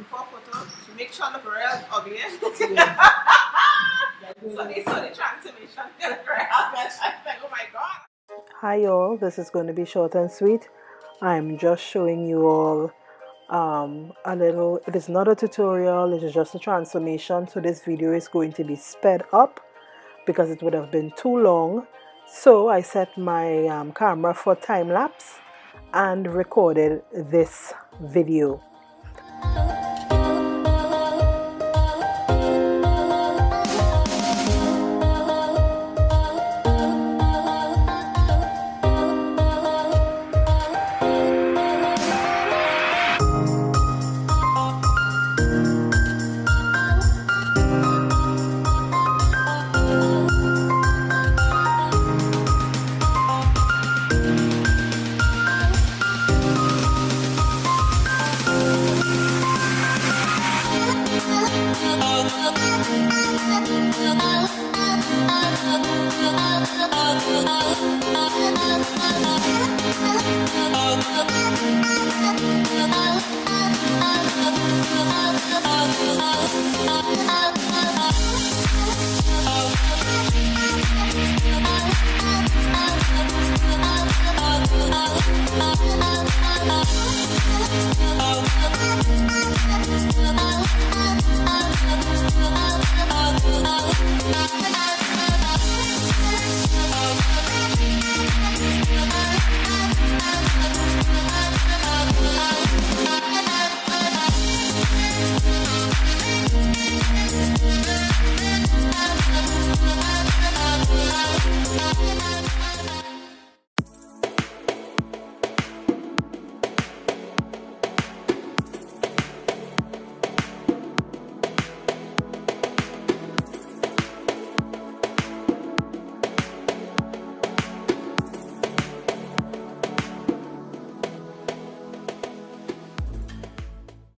before photo, she makes sure look real ugly. So the transformation look real ugly. I was like, oh my god. Hi y'all, this is going to be short and sweet. I'm just showing you all a little, it is not a tutorial, it is just a transformation. So this video is going to be sped up because it would have been too long. So I set my camera for time lapse and recorded this video.